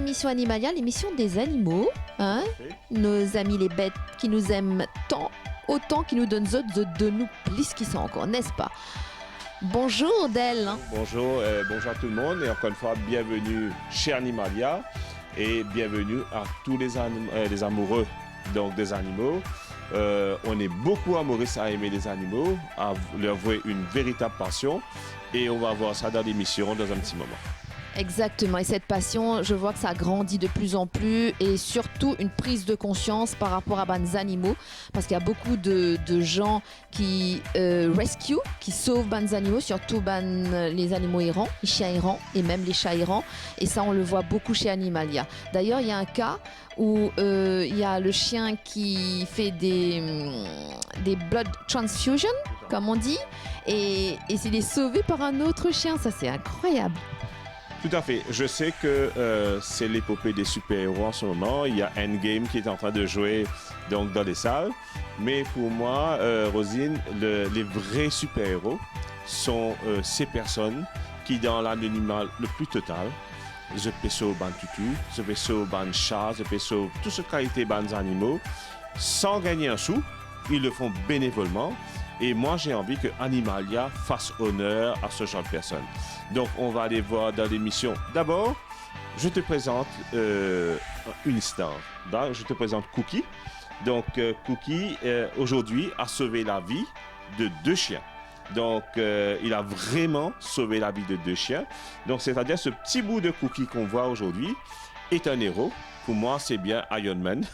l'émission Animalia, l'émission des animaux, hein, nos amis les bêtes qui nous aiment tant, autant qu'ils nous donnent de nous plus qu'ils sont encore, n'est-ce pas? Bonjour Del. Bonjour, bonjour à tout le monde et encore une fois, bienvenue chez Animalia et bienvenue à tous les amoureux donc, des animaux. On est beaucoup à Maurice à aimer les animaux, à leur vouer une véritable passion et on va voir ça dans l'émission dans un petit moment. Exactement, et cette passion, je vois que ça grandit de plus en plus et surtout une prise de conscience par rapport à les animaux, parce qu'il y a beaucoup de gens qui rescue, qui sauvent les animaux, surtout les animaux errants, les chiens errants et même les chats errants, et ça on le voit beaucoup chez Animalia. D'ailleurs, il y a un cas où il y a le chien qui fait des blood transfusion, comme on dit, et il est sauvé par un autre chien, ça c'est incroyable. Tout à fait. Je sais que c'est l'épopée des super-héros en ce moment. Il y a Endgame qui est en train de jouer donc, dans les salles. Mais pour moi, Rosine, les vrais super-héros sont ces personnes qui, dans l'anonymat le plus total, je peux sauver ban tutu, je peux sauver ban chat, je peux sauver tout ce qui a été ban animaux, sans gagner un sou. Ils le font bénévolement. Et moi, j'ai envie que Animalia fasse honneur à ce genre de personnes. Donc, on va aller voir dans l'émission. D'abord, je te présente une star. Je te présente Cookie. Donc, Cookie, aujourd'hui, a sauvé la vie de 2 chiens. Donc, il a vraiment sauvé la vie de 2 chiens. Donc, c'est-à-dire ce petit bout de Cookie qu'on voit aujourd'hui est un héros. Pour moi, c'est bien Iron Man.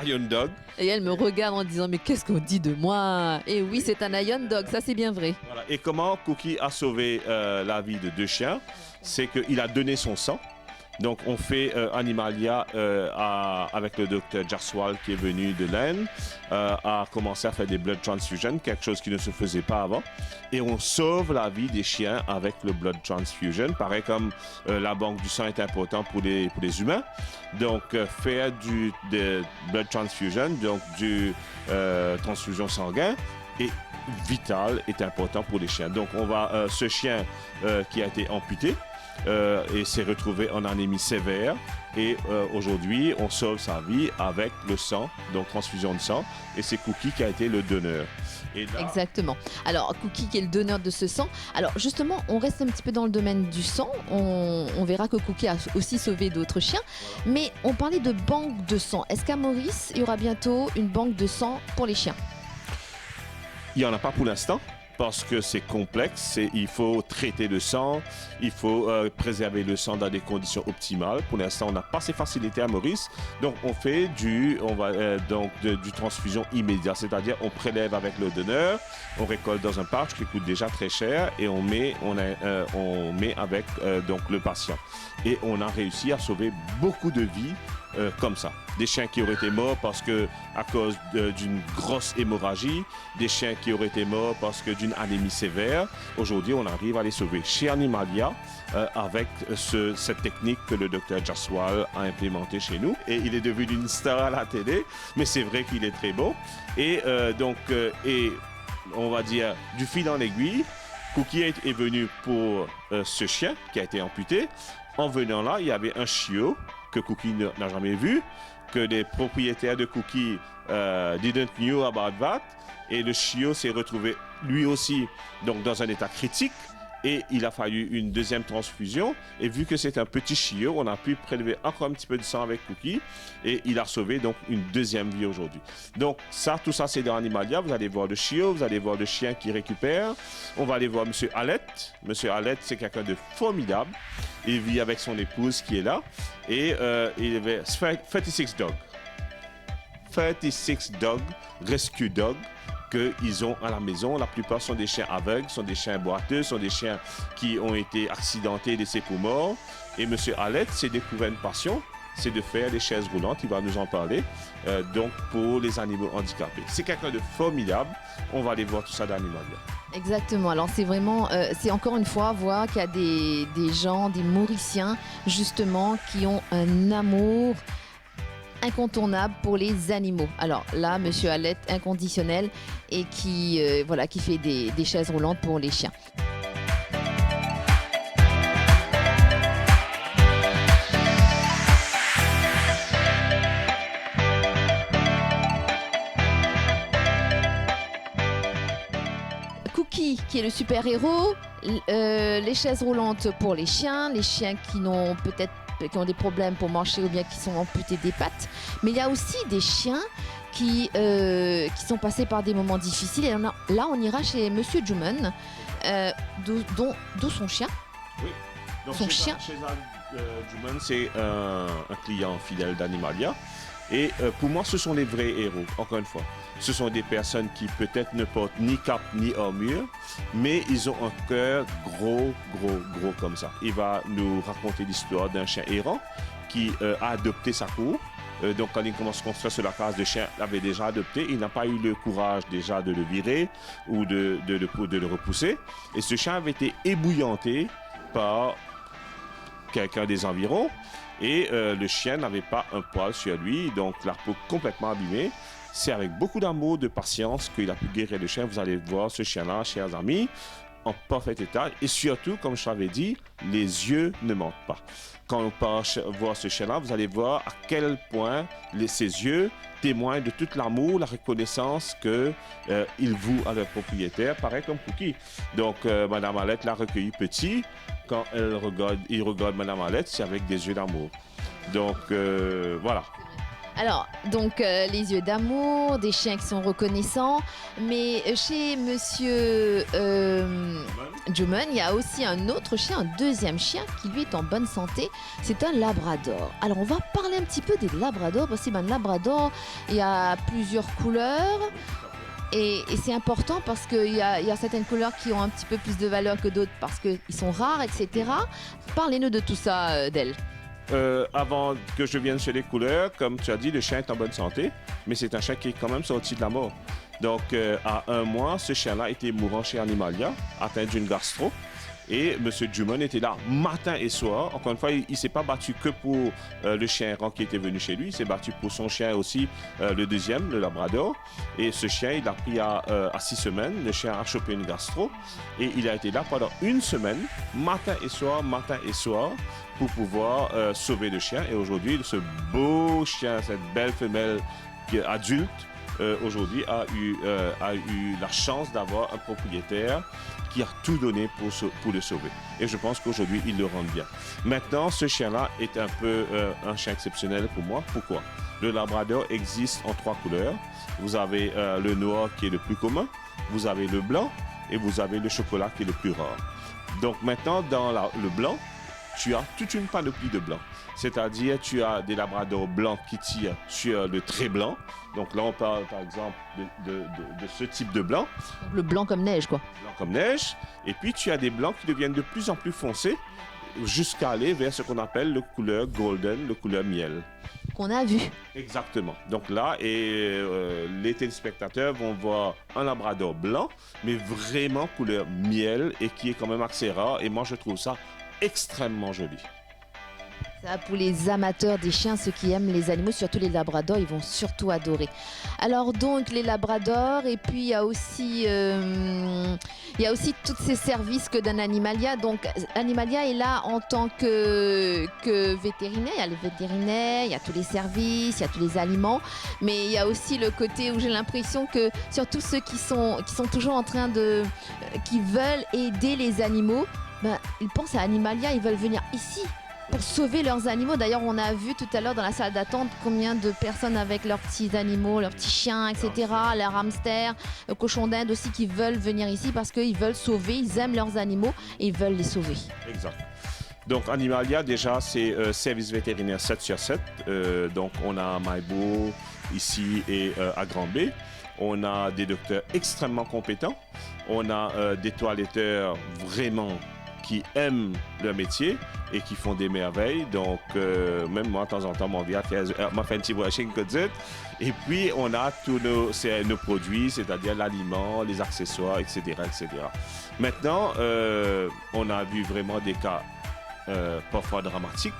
Iron Dog. Et elle me regarde en disant mais qu'est-ce qu'on dit de moi? Et oui, c'est un Iron Dog, ça c'est bien vrai. Voilà. Et comment Cookie a sauvé la vie de 2 chiens? C'est qu'il a donné son sang. Donc on fait Animalia avec le docteur Jarswal qui est venu de l'Inde, a commencé à faire des blood transfusions, quelque chose qui ne se faisait pas avant. Et on sauve la vie des chiens avec le blood transfusion. Pareil comme la banque du sang est important pour les humains. Donc faire de blood transfusion, donc du transfusion sanguine, est vital, est important pour les chiens. Donc on va ce chien qui a été amputé. Et s'est retrouvé en anémie sévère et aujourd'hui on sauve sa vie avec le sang, donc transfusion de sang, et c'est Cookie qui a été le donneur. Et là... Exactement. Alors Cookie qui est le donneur de ce sang. Alors justement, on reste un petit peu dans le domaine du sang, on verra que Cookie a aussi sauvé d'autres chiens, mais on parlait de banque de sang. Est-ce qu'à Maurice, il y aura bientôt une banque de sang pour les chiens? Il n'y en a pas pour l'instant. Parce que c'est complexe, il faut traiter le sang, il faut préserver le sang dans des conditions optimales. Pour l'instant, on n'a pas ces facilités à Maurice, donc on fait du transfusion immédiate, c'est-à-dire on prélève avec le donneur, on récolte dans un pouch qui coûte déjà très cher et on met avec donc le patient. Et on a réussi à sauver beaucoup de vies comme ça. Des chiens qui auraient été morts à cause d'une grosse hémorragie, des chiens qui auraient été morts parce que d'une anémie sévère. Aujourd'hui, on arrive à les sauver chez Animalia avec cette technique que le docteur Jarswal a implémentée chez nous. Et il est devenu une star à la télé, mais c'est vrai qu'il est très beau. Et on va dire, du fil en aiguille, Cookie est venu pour ce chien qui a été amputé. En venant là, il y avait un chiot que Cookie n'a jamais vu, que les propriétaires de Cookie didn't know about that, et le chiot s'est retrouvé lui aussi donc dans un état critique et il a fallu une deuxième transfusion, et vu que c'est un petit chiot, on a pu prélever encore un petit peu de sang avec Cookie et il a sauvé donc une deuxième vie aujourd'hui. Donc tout ça c'est dans Animalia. Vous allez voir le chiot, vous allez voir le chien qui récupère, on va aller voir Monsieur Alette. Monsieur Alette, c'est quelqu'un de formidable, il vit avec son épouse qui est là et il avait 36 dogs. 36 dogs, rescue dogs, qu'ils ont à la maison. La plupart sont des chiens aveugles, sont des chiens boiteux, sont des chiens qui ont été accidentés et laissés pour morts. Et M. Alette s'est découvert une passion, c'est de faire des chaises roulantes, il va nous en parler, donc pour les animaux handicapés. C'est quelqu'un de formidable, on va aller voir tout ça dans Animalia. Exactement, alors c'est vraiment, c'est encore une fois voir qu'il y a des gens, des Mauriciens justement qui ont un amour incontournable pour les animaux. Alors là, Monsieur Alette, inconditionnel, et qui fait des chaises roulantes pour les chiens. qui est le super-héros, les chaises roulantes pour les chiens qui n'ont peut-être qui ont des problèmes pour marcher ou bien qui sont amputés des pattes. Mais il y a aussi des chiens qui sont passés par des moments difficiles. Et là, on ira chez Monsieur Juman, d'où son chien. Oui. Donc, son chien. Chez Juman, c'est un client fidèle d'Animalia. Et pour moi, ce sont les vrais héros, encore une fois. Ce sont des personnes qui peut-être ne portent ni cape ni armure, mais ils ont un cœur gros comme ça. Il va nous raconter l'histoire d'un chien errant qui a adopté sa cour. Donc quand il commence à construire sur la case de chien, il l'avait déjà adopté. Il n'a pas eu le courage déjà de le virer ou de le repousser. Et ce chien avait été ébouillanté par quelqu'un des environs. Et le chien n'avait pas un poil sur lui, donc la peau complètement abîmée. C'est avec beaucoup d'amour, de patience qu'il a pu guérir le chien. Vous allez voir ce chien-là, chers amis, en parfait état. Et surtout, comme je l'avais dit, les yeux ne mentent pas. Quand on part voir ce chien-là, vous allez voir à quel point ses yeux témoignent de tout l'amour, la reconnaissance qu'il voue à leur propriétaire, pareil comme Cookie. Donc, Madame Alette l'a recueilli petit. Quand il regarde Madame Alette, c'est avec des yeux d'amour. Donc, voilà. Alors, donc, les yeux d'amour, des chiens qui sont reconnaissants. Mais chez Monsieur Juman, il y a aussi un autre chien, un deuxième chien, qui lui est en bonne santé. C'est un labrador. Alors, on va parler un petit peu des labradors. Parce que un labrador, il y a plusieurs couleurs. Et c'est important parce qu'il y a certaines couleurs qui ont un petit peu plus de valeur que d'autres parce qu'ils sont rares, etc. Parlez-nous de tout ça, Del. Avant que je vienne sur les couleurs, comme tu as dit, le chien est en bonne santé, mais c'est un chien qui est quand même sorti de la mort. Donc, à 1 mois, ce chien-là était mourant chez Animalia, atteint d'une gastro. Et M. Juman était là matin et soir. Encore une fois, il ne s'est pas battu que pour le chien errant qui était venu chez lui. Il s'est battu pour son chien aussi, le deuxième, le Labrador. Et ce chien, il a pris à 6 semaines. Le chien a chopé une gastro. Et il a été là pendant 1 semaine, matin et soir, pour pouvoir sauver le chien. Et aujourd'hui, ce beau chien, cette belle femelle adulte, aujourd'hui a eu la chance d'avoir un propriétaire qui a tout donné pour le sauver. Et je pense qu'aujourd'hui, il le rend bien. Maintenant, ce chien-là est un peu un chien exceptionnel pour moi. Pourquoi? Le Labrador existe en 3 couleurs. Vous avez le noir qui est le plus commun, vous avez le blanc et vous avez le chocolat qui est le plus rare. Donc maintenant, dans le blanc, tu as toute une panoplie de blancs. C'est-à-dire, tu as des labradors blancs qui tirent sur le trait blanc. Donc là, on parle, par exemple, de ce type de blanc. Le blanc comme neige, quoi. Blanc comme neige. Et puis, tu as des blancs qui deviennent de plus en plus foncés jusqu'à aller vers ce qu'on appelle le couleur golden, le couleur miel. Qu'on a vu. Exactement. Donc là, les téléspectateurs vont voir un labrador blanc, mais vraiment couleur miel et qui est quand même assez rare. Et moi, je trouve ça extrêmement joli. Ça, pour les amateurs des chiens, ceux qui aiment les animaux, surtout les labradors, ils vont surtout adorer. Alors donc les labradors, et puis il y a aussi tous ces services que donne Animalia. Donc Animalia est là en tant que vétérinaire. Il y a les vétérinaires, il y a tous les services, il y a tous les aliments, mais il y a aussi le côté où j'ai l'impression que surtout ceux qui sont toujours en train qui veulent aider les animaux, ils pensent à Animalia, ils veulent venir ici pour sauver leurs animaux. D'ailleurs, on a vu tout à l'heure dans la salle d'attente combien de personnes avec leurs petits animaux, leurs petits chiens, etc., leurs hamsters, cochons d'Inde aussi, qui veulent venir ici parce qu'ils veulent sauver, ils aiment leurs animaux et ils veulent les sauver. Exact. Donc, Animalia, déjà, c'est service vétérinaire 7 sur 7. Donc, on a à Maïbo, ici et à Grand-B. On a des docteurs extrêmement compétents. On a des toiletteurs vraiment qui aiment leur métier et qui font des merveilles. Donc, même moi, de temps en temps, mon vient faire un petit washing que dit. Et puis, on a tous nos produits, c'est-à-dire l'aliment, les accessoires, etc., etc. Maintenant, on a vu vraiment des cas parfois dramatiques.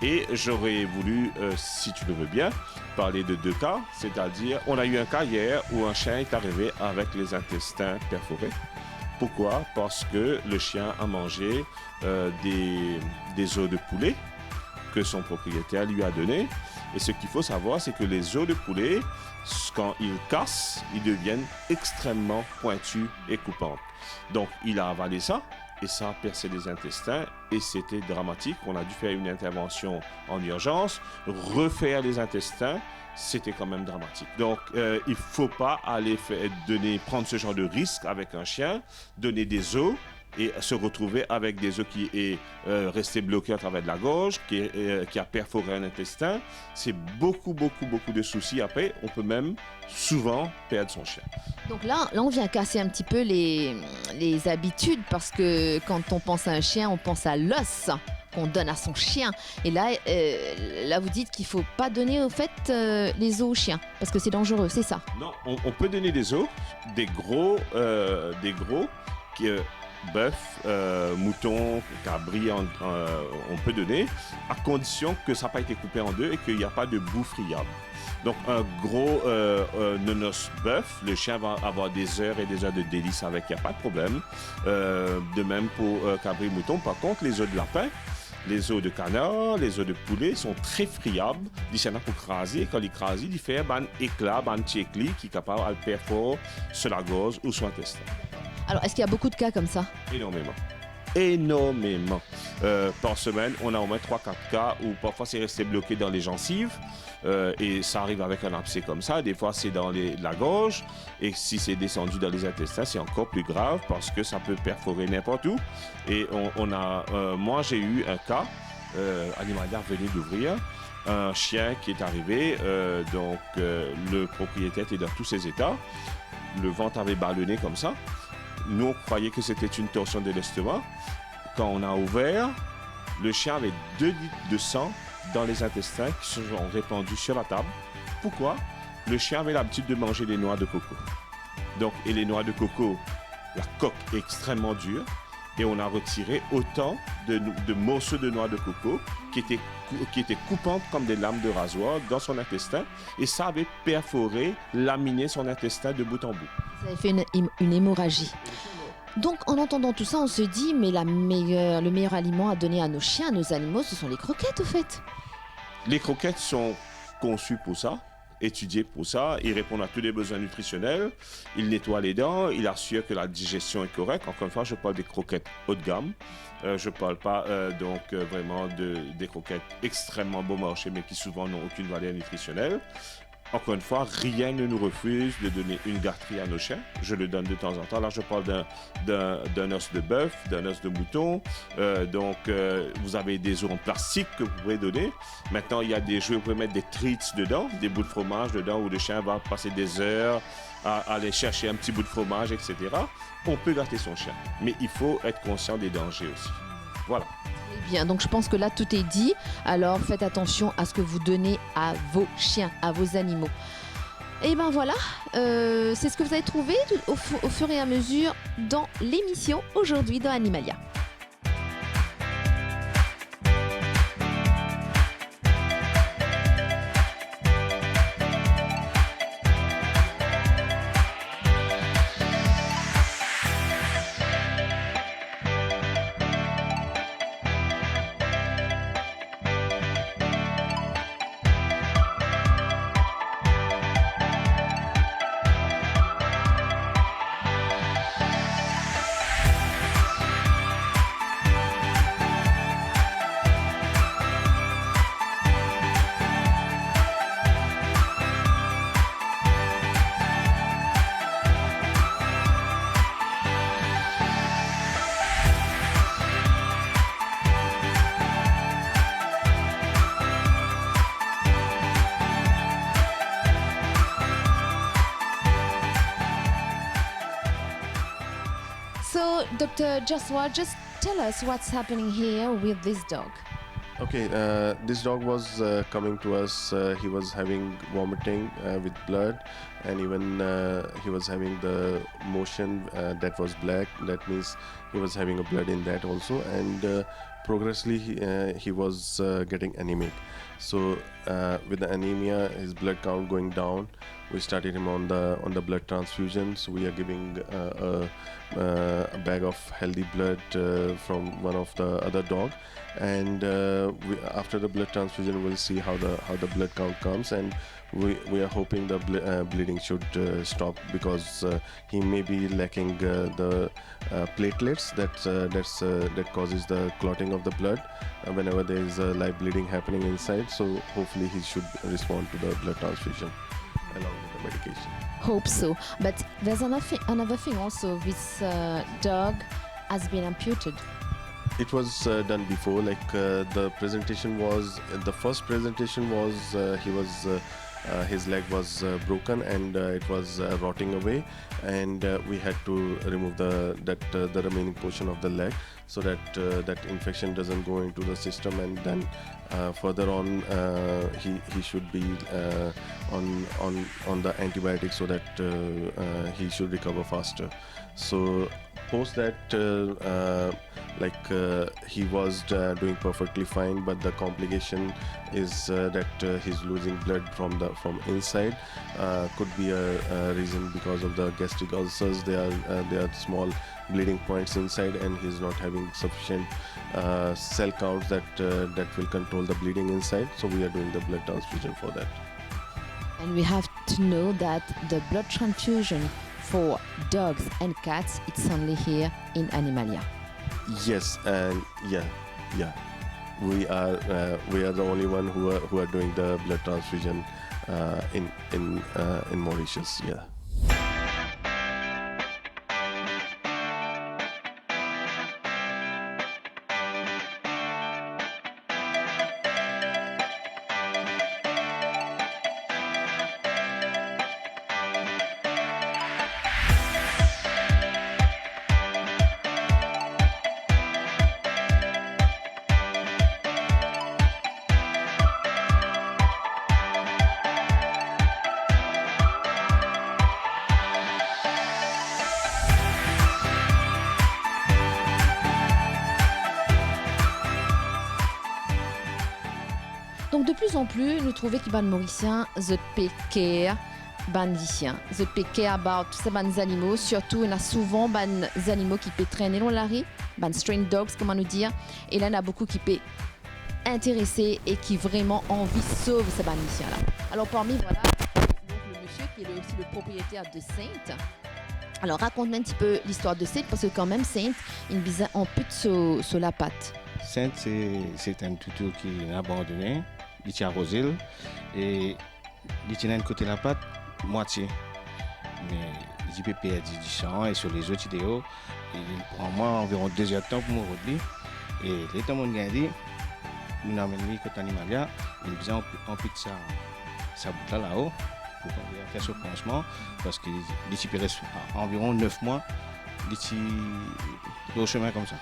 Et j'aurais voulu, si tu le veux bien, parler de 2 cas. C'est-à-dire, on a eu un cas hier où un chien est arrivé avec les intestins perforés. Pourquoi? Parce que le chien a mangé des os de poulet que son propriétaire lui a donné. Et ce qu'il faut savoir, c'est que les os de poulet, quand ils cassent, ils deviennent extrêmement pointus et coupants. Donc, il a avalé ça et ça a percé les intestins et c'était dramatique. On a dû faire une intervention en urgence, refaire les intestins. C'était quand même dramatique. Donc, il ne faut pas aller prendre ce genre de risque avec un chien, donner des os et se retrouver avec des os qui est resté bloqué à travers de la gorge, qui a perforé un intestin. C'est beaucoup de soucis. Après, on peut même souvent perdre son chien. Donc là, on vient casser un petit peu les habitudes parce que quand on pense à un chien, on pense à l'os qu'on donne à son chien. Et là, vous dites qu'il ne faut pas donner au fait les os au chien parce que c'est dangereux, c'est ça? Non, on peut donner des os, des gros qui bœuf, mouton, cabri, on peut donner, à condition que ça n'a pas été coupé en deux et qu'il n'y a pas de boue friable. Donc un gros nonos bœuf, le chien va avoir des heures et des heures de délices avec, il n'y a pas de problème. De même pour cabri, mouton. Par contre, les os de lapin, les os de canard, les os de poulet sont très friables. Ils sont là pour craser. Quand ils crasent, ils font un éclat, un petit éclat qui est capable de perforer sur la gorge ou sur l'intestin. Alors, est-ce qu'il y a beaucoup de cas comme ça? Énormément. Par semaine, on a au moins 3-4 cas où parfois c'est resté bloqué dans les gencives et ça arrive avec un abcès comme ça. Des fois, c'est dans la gorge et si c'est descendu dans les intestins, c'est encore plus grave parce que ça peut perforer n'importe où. Et moi, j'ai eu un cas, Animalia venait d'ouvrir, un chien qui est arrivé, le propriétaire était dans tous ses états, le ventre avait ballonné comme ça. Nous, on croyait que c'était une torsion de l'estomac. Quand on a ouvert, le chien avait 2 litres de sang dans les intestins qui se sont répandus sur la table. Pourquoi? Le chien avait l'habitude de manger des noix de coco. Et les noix de coco, la coque est extrêmement dure. Et on a retiré autant de morceaux de noix de coco qui étaient coupantes comme des lames de rasoir dans son intestin. Et ça avait perforé, laminé son intestin de bout en bout. Ça avait fait une hémorragie. Donc, en entendant tout ça, on se dit, mais le meilleur aliment à donner à nos chiens, à nos animaux, ce sont les croquettes, au fait. Les croquettes sont conçues pour ça, étudiées pour ça. Ils répondent à tous les besoins nutritionnels. Ils nettoient les dents. Ils assurent que la digestion est correcte. Encore une fois, je parle des croquettes haut de gamme. Je ne parle pas vraiment des croquettes extrêmement bon marché, mais qui souvent n'ont aucune valeur nutritionnelle. Encore une fois, rien ne nous refuse de donner une gâterie à nos chiens. Je le donne de temps en temps. Là, je parle d'un os de bœuf, d'un os de mouton. Vous avez des os en plastique que vous pouvez donner. Maintenant, il y a des jeux, vous pouvez mettre des treats dedans, des bouts de fromage dedans où le chien va passer des heures à aller chercher un petit bout de fromage, etc. On peut gâter son chien, mais il faut être conscient des dangers aussi. Voilà. Bien, donc je pense que là tout est dit. Alors faites attention à ce que vous donnez à vos chiens, à vos animaux. Et ben voilà, c'est ce que vous avez trouvé au fur et à mesure dans l'émission aujourd'hui dans Animalia. So, Dr. Joshua, just tell us what's happening here with this dog. Okay, this dog was coming to us. He was having vomiting with blood, and even he was having the motion that was black. That means he was having a blood in that also. And progressively he was getting anemic. So with the anemia, his blood count going down, we started him on the blood transfusions. We are giving a bag of healthy blood from one of the other dog, and after the blood transfusion, we'll see how the blood count comes, and we are hoping the bleeding should stop, because he may be lacking the platelets that causes the clotting of the blood whenever there is live bleeding happening inside. So hopefully he should respond to the blood transfusion along with the medication. Hope so. But there's another thing also. This dog has been amputated. It was done before. Like the first presentation was his leg was broken, and it was rotting away, and we had to remove the remaining portion of the leg, so that that infection doesn't go into the system, and then further on he should be on the antibiotics, so that he should recover faster. So post that, he was doing perfectly fine, but the complication is that he's losing blood from inside. Could be a reason because of the gastric ulcers. There are small bleeding points inside, and he's not having sufficient cell counts that will control the bleeding inside. So we are doing the blood transfusion for that. And we have to know that the blood transfusion for dogs and cats, it's only here in Animalia. Yes, and yeah, we are the only one who are doing the blood transfusion in Mauritius. Yeah. Donc de plus en plus, nous trouvons que les Mauriciens se care ban lycéens. Se care about ces animaux. Surtout, il y a souvent des animaux qui peuvent traîner dans la rue, des stray dogs, comment nous dire. Et là, il y en a beaucoup qui peuvent intéresser et qui vraiment envie de sauver ces lycéens-là. Alors parmi, voilà, donc, le monsieur qui est aussi le propriétaire de Sainte. Alors raconte-moi un petit peu l'histoire de Sainte, parce que quand même, Sainte, il a un peu sur la patte. Sainte, c'est un toutou qui est abandonné. Il tient arrosé et il tient d'un côté la patte, moitié. Mais il peut perdre du sang, et sur les autres vidéos, il prend moi environ 2 heures de temps pour me retenir. Et les temps, on a dit, nous avons mis côté Animalia, il faisait un peu de sa boucle là-haut pour faire ce pansement, parce qu'il reste environ 9 mois, il est au chemin comme ça.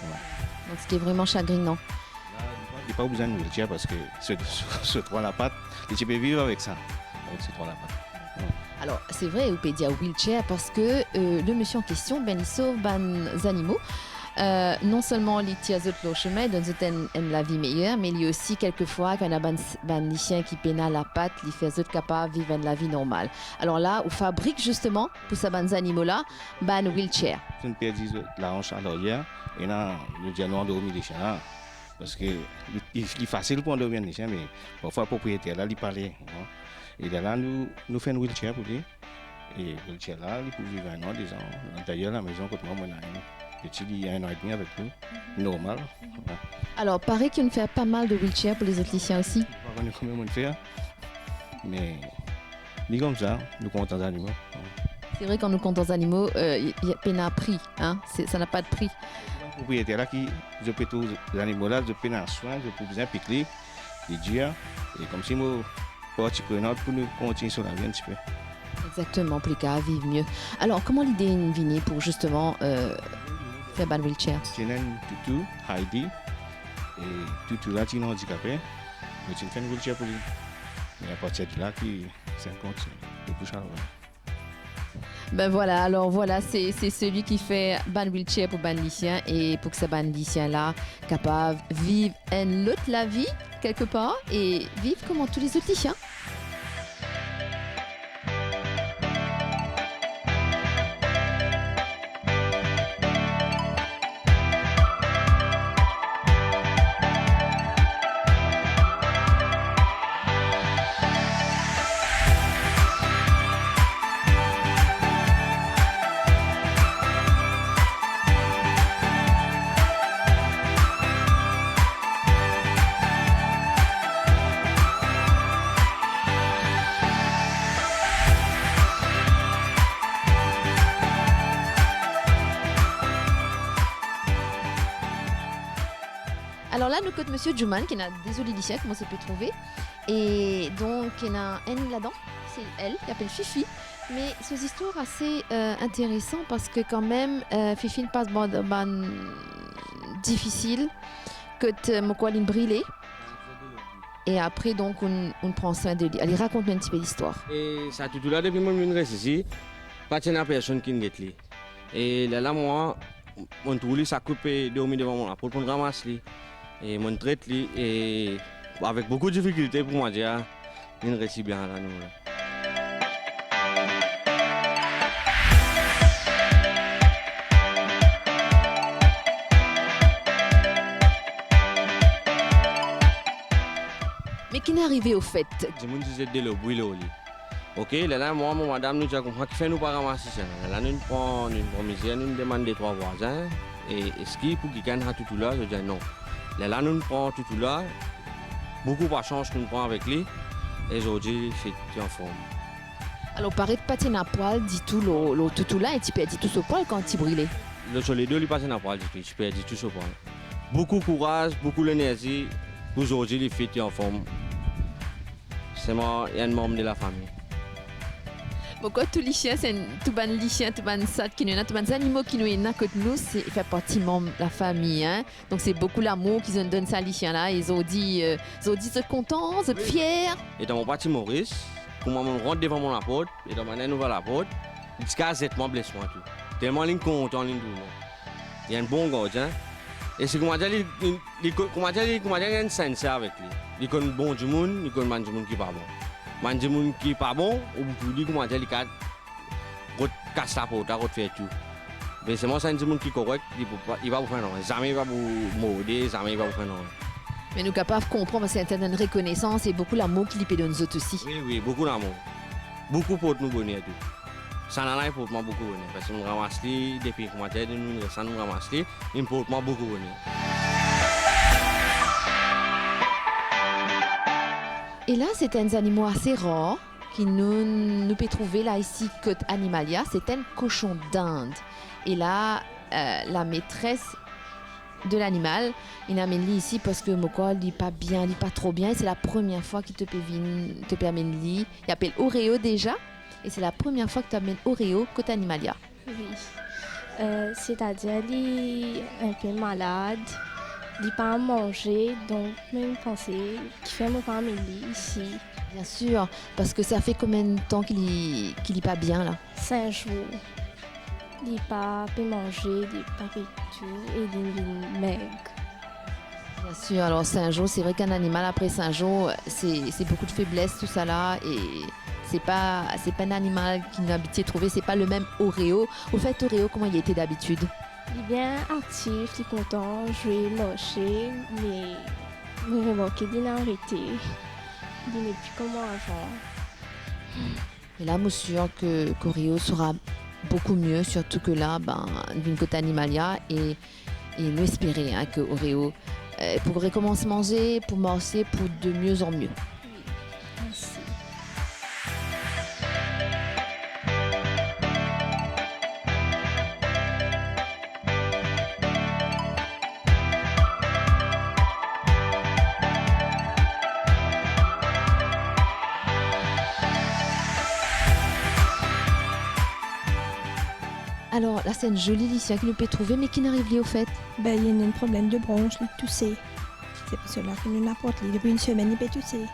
Voilà. Donc ce qui est vraiment chagrinant. Il n'y a pas besoin de wheelchair parce que ce 3 la patte, tu peux vivre avec ça, avec ce 3 la patte. Ouais. Alors c'est vrai, vous pouvez dire wheelchair parce que le monsieur en question, il sauve des animaux. Non seulement il tire le chemin, donne la vie meilleure, mais il y a aussi quelquefois quand il y a des chiens qui peinent la patte, il fait capable de vivre la vie normale. Alors là, on fabrique justement pour ces animaux-là, des wheelchair. Si on perd la hanche à l'arrière, et là, le diable endormi les chiens là. Parce que il est facile pour endormir les chiens, mais parfois le propriétaire là, il parlait. Et là, nous faisons un wheelchair pour lui. Et le wheelchair là, il peut vivre 1 an, 2 ans. D'ailleurs, la maison, quand moi, petit, il y a 1 an et demi avec nous, normal. Voilà. Alors, paraît qu'on fait pas mal de wheelchair pour les autres lycéens aussi. Je ne sais pas combien on fait, mais c'est comme ça, nous comptons les animaux. C'est vrai, quand nous comptons les animaux, il y a peine à prix, hein? Ça n'a pas de prix. Le propriétaire là qui je peux tous les animaux là, je peux en soin, je peux bien piquer, les dire, et comme si moi, partie prenante pour nous continuer sur la vie un petit peu. Exactement, plus qu'à vivre mieux. Alors, comment l'idée est venue pour justement faire un wheelchair? J'ai un toutou, Heidi, et toutou là, qui est handicapé, mais tu fais un wheelchair pour lui. Et à partir de là, qui 50, le bouche à l'oreille. Ben voilà, alors voilà, c'est celui qui fait ban wheelchair pour ban lycéen et pour que ce ban lycéen là capable de vivre une autre la vie quelque part et vivre comme tous les autres lycéens. Alors là, nous côté Monsieur Juman, qui n'a désolé lycéen, comment ça peut trouver. Et donc, il y a un là-dedans, c'est elle, qui s'appelle Fifi. Mais c'est une histoire assez intéressante parce que quand même, Fifi passe ban difficile, que Mokwalin brûlé. Et après, donc, on prend soin de lui. Allez, raconte-nous un petit peu l'histoire. Et ça tout là, depuis que je suis ici, pas de personne qui n'est pas. Et là, moi, mon tour, ça coupe dormir devant moi pour prendre ramasser. Et mon traite et avec beaucoup de difficultés pour moi dire il réussit bien là nous. Mais qui n'est arrivé au fait? Je me disais de le brûler au lit. Ok, là, moi, madame, nous avons compris qu'il fait nous pas ramasser ça. Là, nous prenons une promission, nous demandons des trois voisins. Et est-ce qu'il pour qu'ils gagnent tout là, je dis non. Là, nous prenons tout là. Beaucoup de chance, nous prenons avec lui. Et aujourd'hui, c'est en forme. Alors, paraît de patiner à poil, dit tout là, et tu perds tout ce poil quand tu brûles. Le soleil il passe à poil, tu perds tout ce poil. Beaucoup de courage, beaucoup d'énergie. Aujourd'hui, il fait en forme. C'est moi et un membre de la famille. Pourquoi tous les chiens, c'est tout ban lycéen, tout ban sat qui nous a, tout ban animaux qui nous est côté nous, c'est fait partie de la famille, hein. Donc c'est beaucoup l'amour qu'ils ont donné ça lycéen là. Ils ont dit c'est content, c'est fier. Et dans mon parti Maurice, quand je rentre devant mon apôtre, et dans ma nouvelle apôtre, il se casse moi blesse moi tout. Tellement il content il y a un bon gardien. Et c'est comment dire il y a une sens avec lui. Il connaît bon du monde, il connaît du monde qui pas bon. Man di moun qui pas bon, ou dit comment dire, il casse la porte, il fait tout. Mais c'est moi ça dit moun qui correct, il va vous faire non, jamais il va vous morder, jamais il va vous faire non. Mais nous capables de comprendre parce qu'il y a une reconnaissance et beaucoup l'amour qu'il peut donner nous autres aussi. Oui, beaucoup d'amour. Beaucoup pour nous bonheur tout. Ça n'en a pour moi beaucoup bonheur parce que nous ramasse depuis comment dire, nous ramasse, il pour moi beaucoup bonheur. Et là, c'est un animal assez rare qui nous peut trouver là ici côte Animalia. C'est un cochon d'Inde. Et là, la maîtresse de l'animal, il amène lui ici parce que Moko il pas bien, il pas trop bien. C'est la première fois qu'il te peut amener lui. Il appelle Oreo déjà. Et c'est la première fois que tu amènes Oreo côte Animalia. Oui. C'est-à-dire il est un peu malade. Il n'a pas à manger, donc même penser qu'il fait mon famille ici. Bien sûr, parce que ça fait combien de temps qu'il n'est pas bien là? 5 jours. Il n'a pas pu manger, il n'a pas pu tout, et il est maigre. Bien sûr, alors 5 jours, c'est vrai qu'un animal après 5 jours, c'est beaucoup de faiblesse tout ça là, et c'est pas un animal qui n'a habitué de trouver, c'est pas le même Oreo. Au fait, Oreo, comment il était d'habitude? Il est bien actif, il est content, jouer, marcher, mais vous remarquez qu'il a arrêté. Il n'est plus comme avant. Et là, je suis sûre que Oreo sera beaucoup mieux, surtout que là, d'une côté Animalia, et nous espérer que Oreo pourrait commencer à manger, pour marcher, pour de mieux en mieux. Oui, merci. Alors là, c'est une jolie lycéenne qui nous peut trouver, mais qui n'arrive pas au fait. Il y a un problème de bronche, il toussait. C'est pour cela que nous l'apporte. Depuis une semaine, il peut tousser.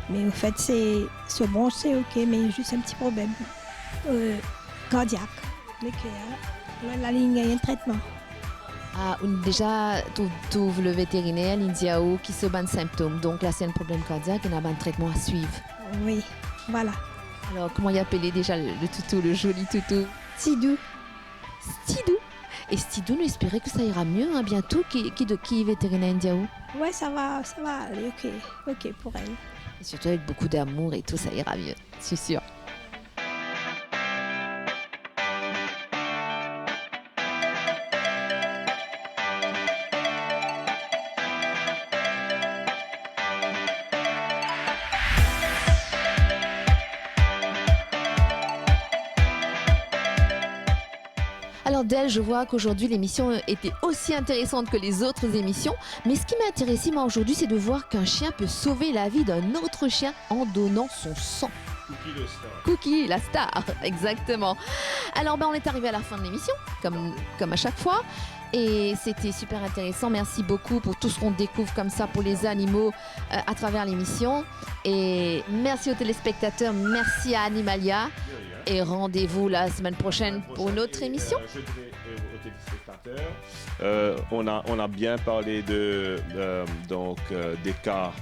Mais au fait, ce bronche, c'est ok, mais juste un petit problème. cardiaque, le cœur. Alors, la ligne gagne un traitement. Ah, déjà, tout le vétérinaire, l'Indiao, qui se bat de symptômes. Donc là, c'est un problème cardiaque, il y a un traitement à suivre. Oui, voilà. Alors, comment il appelait déjà le toutou, le joli toutou? Tidou. Stidou. Et Stidou, nous espérait que ça ira mieux bientôt. Qui est vétérinaire Indiao? Ouais, ça va aller, ok pour elle. Et surtout avec beaucoup d'amour et tout, ça ira mieux, c'est sûr. Alors Del, je vois qu'aujourd'hui l'émission était aussi intéressante que les autres émissions, mais ce qui m'a intéressé moi aujourd'hui, c'est de voir qu'un chien peut sauver la vie d'un autre chien en donnant son sang. Cookie le star. Cookie, la star, exactement. Alors on est arrivé à la fin de l'émission, comme à chaque fois. Et c'était super intéressant. Merci beaucoup pour tout ce qu'on découvre comme ça pour les animaux à travers l'émission. Et merci aux téléspectateurs, merci à Animalia. Et rendez-vous la semaine prochaine pour une autre émission. Je dirais aux téléspectateurs, on a bien parlé des cas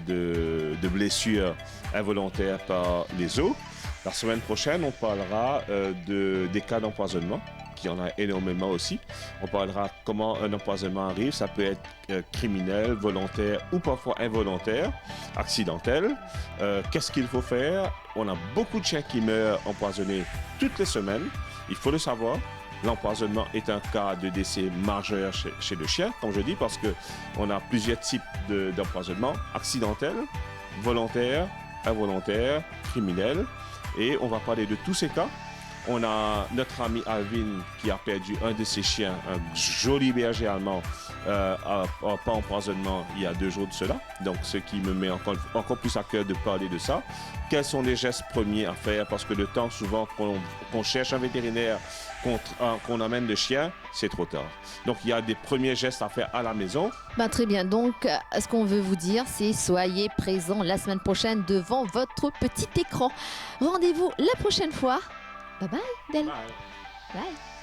de blessures involontaires par les os. La semaine prochaine, on parlera des cas d'empoisonnement, qui en a énormément aussi. On parlera comment un empoisonnement arrive. Ça peut être criminel, volontaire ou parfois involontaire, accidentel. Qu'est-ce qu'il faut faire? On a beaucoup de chiens qui meurent empoisonnés toutes les semaines. Il faut le savoir. L'empoisonnement est un cas de décès majeur chez le chien, comme je dis, parce qu'on a plusieurs types d'empoisonnement. Accidentel, volontaire, involontaire, criminel. Et on va parler de tous ces cas. On a notre ami Alvin qui a perdu un de ses chiens, un joli berger allemand, par empoisonnement il y a 2 jours de cela. Donc, ce qui me met encore plus à cœur de parler de ça. Quels sont les gestes premiers à faire? Parce que le temps, souvent, qu'on cherche un vétérinaire, qu'on amène le chien, c'est trop tard. Donc, il y a des premiers gestes à faire à la maison. Très bien. Donc, ce qu'on veut vous dire, c'est soyez présents la semaine prochaine devant votre petit écran. Rendez-vous la prochaine fois. Bye bye, Del. Bye. Bye.